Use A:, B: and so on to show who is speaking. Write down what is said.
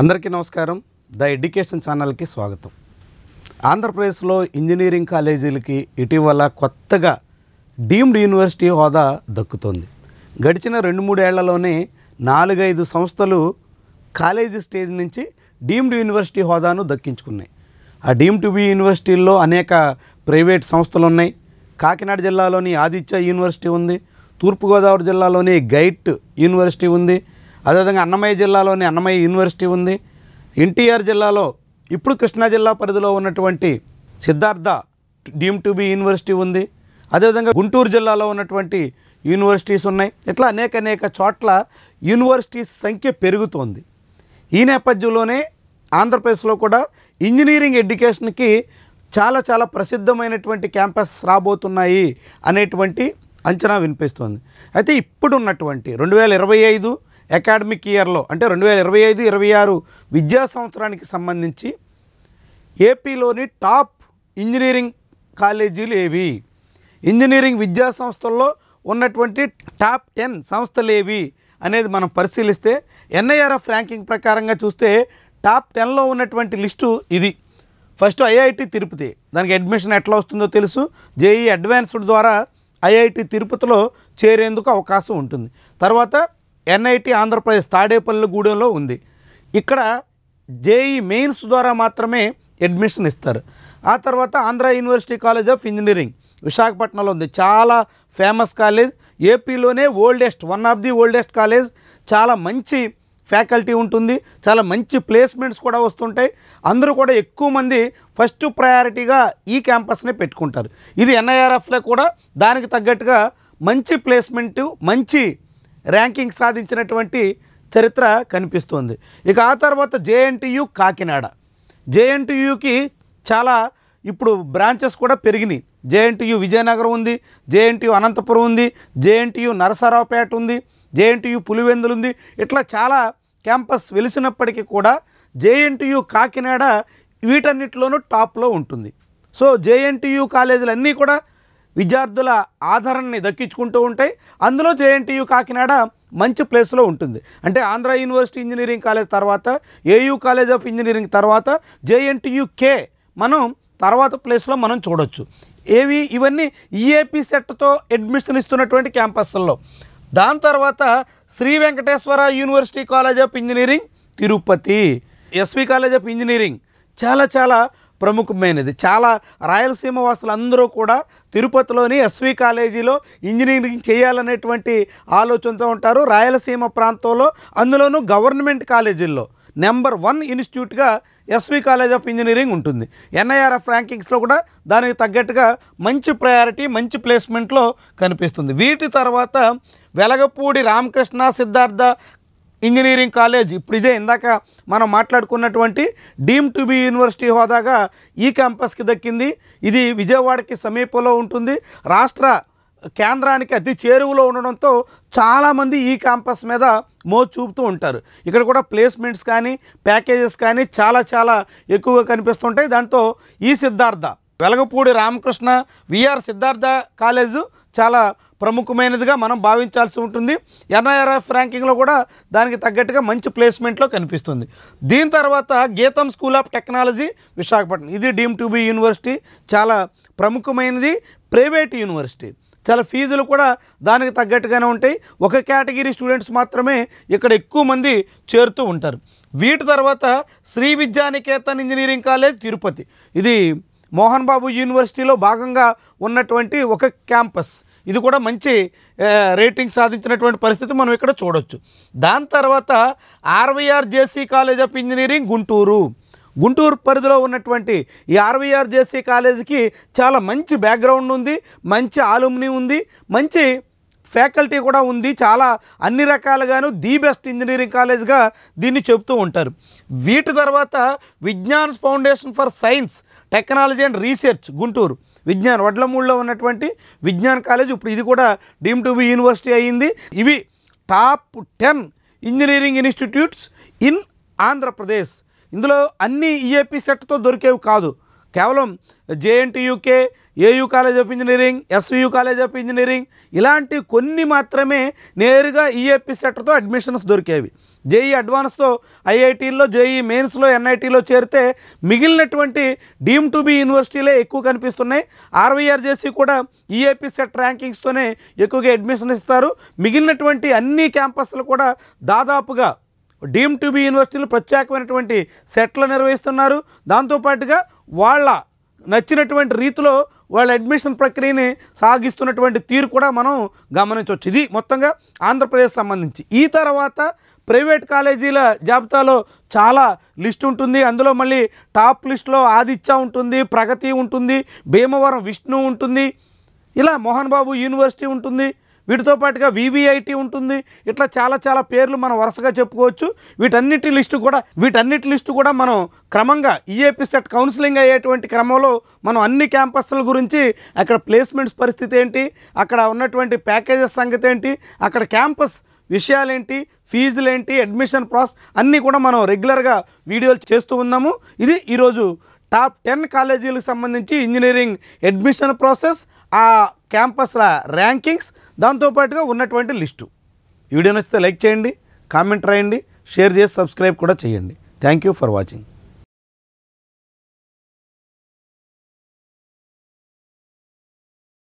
A: అందరికీ నమస్కారం. The education ఛానల్కి స్వాగతం. ఆంధ్రప్రదేశ్లో ఇంజనీరింగ్ కాలేజీలకి ఇటీవల కొత్తగా డీమ్డ్ యూనివర్సిటీ హోదా దక్కుతోంది. గడిచిన 2-3 ఏళ్లలోనే 4-5 సంస్థలు కాలేజీ స్టేజ్ నుంచి డీమ్డ్ యూనివర్సిటీ హోదాను దక్కించుకున్నాయి. ఆ డీమ్డ్ టు బి యూనివర్సిటీల్లో అనేక ప్రైవేట్ సంస్థలు ఉన్నాయి. కాకినాడ జిల్లాలోని ఆదిత్య యూనివర్సిటీ ఉంది. తూర్పుగోదావరి జిల్లాలోని గైట్ యూనివర్సిటీ ఉంది. అదేవిధంగా అన్నమయ్య జిల్లాలోని అన్నమయ్య యూనివర్సిటీ ఉంది. ఎన్టీఆర్ జిల్లాలో ఇప్పుడు కృష్ణా జిల్లా పరిధిలో ఉన్నటువంటి Siddhartha deemed to be university ఉంది. అదేవిధంగా గుంటూరు జిల్లాలో ఉన్నటువంటి యూనివర్సిటీస్ ఉన్నాయి. ఇట్లా అనేక చోట్ల యూనివర్సిటీస్ సంఖ్య పెరుగుతోంది. ఈ నేపథ్యంలోనే ఆంధ్రప్రదేశ్లో కూడా ఇంజనీరింగ్ ఎడ్యుకేషన్కి చాలా ప్రసిద్ధమైనటువంటి క్యాంపస్ రాబోతున్నాయి అనేటువంటి అంచనా వినిపిస్తోంది. అయితే ఇప్పుడున్నటువంటి 2025 అకాడమిక్ ఇయర్లో అంటే 2025-26 విద్యా సంవత్సరానికి సంబంధించి ఏపీలోని టాప్ ఇంజనీరింగ్ కాలేజీలు ఏవి, ఇంజనీరింగ్ విద్యా సంస్థల్లో ఉన్నటువంటి టాప్ 10 సంస్థలు ఏవి అనేది మనం పరిశీలిస్తే ఎన్ఐఆర్ఎఫ్ ర్యాంకింగ్ ప్రకారంగా చూస్తే టాప్ 10లో ఉన్నటువంటి లిస్టు ఇది. ఫస్ట్ ఐఐటి తిరుపతి, దానికి అడ్మిషన్ ఎట్లా వస్తుందో తెలుసు. జేఈ అడ్వాన్స్డ్ ద్వారా ఐఐటి తిరుపతిలో చేరేందుకు అవకాశం ఉంటుంది. తర్వాత ఎన్ఐటి ఆంధ్రప్రదేశ్ తాడేపల్లిగూడెంలో ఉంది. ఇక్కడ జేఈ మెయిన్స్ ద్వారా మాత్రమే అడ్మిషన్ ఇస్తారు. ఆ తర్వాత Andhra University college of Engineering విశాఖపట్నంలో ఉంది. చాలా ఫేమస్ కాలేజ్, ఏపీలోనే one of the oldest college. చాలా మంచి ఫ్యాకల్టీ ఉంటుంది, చాలా మంచి ప్లేస్మెంట్స్ కూడా వస్తుంటాయి. అందరూ కూడా ఎక్కువ మంది ఫస్ట్ ప్రయారిటీగా ఈ క్యాంపస్నే పెట్టుకుంటారు. ఇది ఎన్ఐఆర్ఎఫ్లో కూడా దానికి తగ్గట్టుగా మంచి ప్లేస్మెంటు, మంచి ర్యాంకింగ్ సాధించినటువంటి చరిత్ర కనిపిస్తుంది. ఇక ఆ తర్వాత జేఎన్టీయు కాకినాడ, జేఎన్టీయుకి చాలా ఇప్పుడు బ్రాంచెస్ కూడా పెరిగినాయి. జేఎన్టీయు విజయనగరం ఉంది, జేఎన్టీయు అనంతపురం ఉంది, జేఎన్టీయు నరసరావుపేట ఉంది, జేఎన్టీయు పులివెందులు ఉంది. ఇట్లా చాలా క్యాంపస్ వెలిసినప్పటికీ కూడా జేఎన్టీయు కాకినాడ వీటన్నిటిలోనూ టాప్లో ఉంటుంది. సో జేఎన్టీయు కాలేజీలన్నీ కూడా విద్యార్థుల ఆదరణని దక్కించుకుంటూ ఉంటాయి. అందులో జేఎన్టీయు కాకినాడ మంచి ప్లేస్లో ఉంటుంది. అంటే ఆంధ్ర యూనివర్సిటీ ఇంజనీరింగ్ కాలేజ్ తర్వాత ఏయూ కాలేజ్ ఆఫ్ ఇంజనీరింగ్ తర్వాత జేఎన్టీయుకే మనం తర్వాత ప్లేస్లో మనం చూడొచ్చు. ఇవన్నీ ఈఏపీ సెట్తో అడ్మిషన్ ఇస్తున్నటువంటి క్యాంపస్ల్లో. దాని తర్వాత Shri Venkateswara university college of engineering Tirupati, SV college of engineering చాలా ప్రముఖమైనది. చాలా రాయలసీమ వాసులు అందరూ కూడా తిరుపతిలోని ఎస్వి కాలేజీలో ఇంజనీరింగ్ చేయాలనేటువంటి ఆలోచనతో ఉంటారు. రాయలసీమ ప్రాంతంలో అందులోనూ గవర్నమెంట్ కాలేజీల్లో నెంబర్ 1 ఇన్స్టిట్యూట్గా ఎస్వి కాలేజ్ ఆఫ్ ఇంజనీరింగ్ ఉంటుంది. ఎన్ఐఆర్ఎఫ్ ర్యాంకింగ్స్లో కూడా దానికి తగ్గట్టుగా మంచి ప్రయారిటీ, మంచి ప్లేస్మెంట్లో కనిపిస్తుంది. వీటి తర్వాత వెలగపూడి రామకృష్ణ సిద్ధార్థ ఇంజనీరింగ్ కాలేజ్, ఇప్పుడు ఇదే ఇందాక మనం మాట్లాడుకున్నటువంటి డీమ్డ్ టు బి యూనివర్సిటీ హోదాగా ఈ క్యాంపస్కి దక్కింది. ఇది విజయవాడకి సమీపంలో ఉంటుంది. రాష్ట్ర కేంద్రానికి అతి చేరువలో ఉండడంతో చాలామంది ఈ క్యాంపస్ మీద మోజు చూపుతూ ఉంటారు. ఇక్కడ కూడా ప్లేస్మెంట్స్ కానీ ప్యాకేజెస్ కానీ చాలా ఎక్కువగా కనిపిస్తుంటాయి. దాంతో ఈ సిద్ధార్థ వెలగపూడి రామకృష్ణ విఆర్ సిద్ధార్థ కాలేజు చాలా ప్రముఖమైనదిగా మనం భావించాల్సి ఉంటుంది. ఎన్ఐఆర్ఎఫ్ ర్యాంకింగ్లో కూడా దానికి తగ్గట్టుగా మంచి ప్లేస్మెంట్లో కనిపిస్తుంది. దీని తర్వాత గీతం స్కూల్ ఆఫ్ టెక్నాలజీ విశాఖపట్నం, ఇది డీమ్డ్ టు బి యూనివర్సిటీ, చాలా ప్రముఖమైనది, ప్రైవేట్ యూనివర్సిటీ. చాలా ఫీజులు కూడా దానికి తగ్గట్టుగానే ఉంటాయి. ఒక కేటగిరీ స్టూడెంట్స్ మాత్రమే ఇక్కడ ఎక్కువ మంది చేరుతూ ఉంటారు. వీటి తర్వాత శ్రీ విద్యానికేతన్ ఇంజనీరింగ్ కాలేజ్ తిరుపతి, ఇది మోహన్ బాబు యూనివర్సిటీలో భాగంగా ఉన్నటువంటి ఒక క్యాంపస్. ఇది కూడా మంచి రేటింగ్ సాధించినటువంటి పరిస్థితి మనం ఇక్కడ చూడొచ్చు. దాని తర్వాత RVR JC college of engineering Guntur పరిధిలో ఉన్నటువంటి ఈ ఆర్వీఆర్ జేసీ కాలేజీకి చాలా మంచి బ్యాక్గ్రౌండ్ ఉంది, మంచి ఆలుమ్ని ఉంది, మంచి ఫ్యాకల్టీ కూడా ఉంది. చాలా అన్ని రకాలుగాను ది బెస్ట్ ఇంజనీరింగ్ కాలేజ్గా దీన్ని చెబుతూ ఉంటారు. వీటి తర్వాత Vignan foundation for science technology and research Guntur, Vignan వడ్లమూడిలో ఉన్నటువంటి విజ్ఞాన్ కాలేజ్, ఇప్పుడు ఇది కూడా డీమ్డ్ టు బి యూనివర్సిటీ అయ్యింది. ఇవి top 10 engineering institutes in Andhra Pradesh. ఇందులో అన్ని ఈఏపీ సెట్తో దొరికేవి కాదు. కేవలం JNTUK, AU college of engineering, SVU college of engineering, ఇలాంటి కొన్ని మాత్రమే నేరుగా ఈఏపీ సెట్తో అడ్మిషన్స్ దొరికేవి. జేఈ అడ్వాన్స్తో ఐఐటీల్లో, జేఈ మెయిన్స్లో, ఎన్ఐటీలో చేరితే మిగిలినటువంటి డీమ్ టు బి యూనివర్సిటీలే ఎక్కువ కనిపిస్తున్నాయి. ఆర్వైఆర్జేసీ కూడా ఈఏపీ సెట్ ర్యాంకింగ్స్తోనే ఎక్కువగా అడ్మిషన్ ఇస్తారు. మిగిలినటువంటి అన్ని క్యాంపస్లు కూడా దాదాపుగా డీమ్ టు బి యూనివర్సిటీలు ప్రత్యేకమైనటువంటి సెట్లు నిర్వహిస్తున్నారు. దాంతోపాటుగా వాళ్ళ నచ్చినటువంటి రీతిలో వాళ్ళ అడ్మిషన్ ప్రక్రియని సాగిస్తున్నటువంటి తీరు కూడా మనం గమనించవచ్చు. ఇది మొత్తంగా ఆంధ్రప్రదేశ్ సంబంధించి. ఈ తర్వాత ప్రైవేట్ కాలేజీల జాబితాలో చాలా లిస్ట్ ఉంటుంది. అందులో మళ్ళీ టాప్ లిస్టులో ఆదిత్య ఉంటుంది, ప్రగతి ఉంటుంది, భీమవరం విష్ణు ఉంటుంది, ఇలా మోహన్ బాబు యూనివర్సిటీ ఉంటుంది, వీటితో పాటుగా వివిఐటి ఉంటుంది. ఇట్లా చాలా పేర్లు మనం వరుసగా చెప్పుకోవచ్చు. వీటన్నిటి లిస్టు కూడా మనం క్రమంగా ఈఏపీ సెట్ కౌన్సిలింగ్ అయ్యేటువంటి క్రమంలో మనం అన్ని క్యాంపస్ల గురించి, అక్కడ ప్లేస్మెంట్స్ పరిస్థితి ఏంటి, అక్కడ ఉన్నటువంటి ప్యాకేజెస్ సంగతి ఏంటి, అక్కడ క్యాంపస్ విషయాలేంటి, ఫీజులేంటి, అడ్మిషన్ ప్రాసెస్ అన్నీ కూడా మనం రెగ్యులర్గా వీడియోలు చేస్తూ ఉన్నాము. ఇది ఈరోజు టాప్ 10 కాలేజీలకు సంబంధించి ఇంజనీరింగ్ అడ్మిషన్ ప్రాసెస్, ఆ క్యాంపస్ల ర్యాంకింగ్స్, దాంతోపాటుగా ఉన్నటువంటి లిస్టు. ఈ వీడియో నచ్చితే లైక్ చేయండి, కామెంట్ రాయండి, షేర్ చేసి సబ్స్క్రైబ్ కూడా చేయండి. Thank you for watching.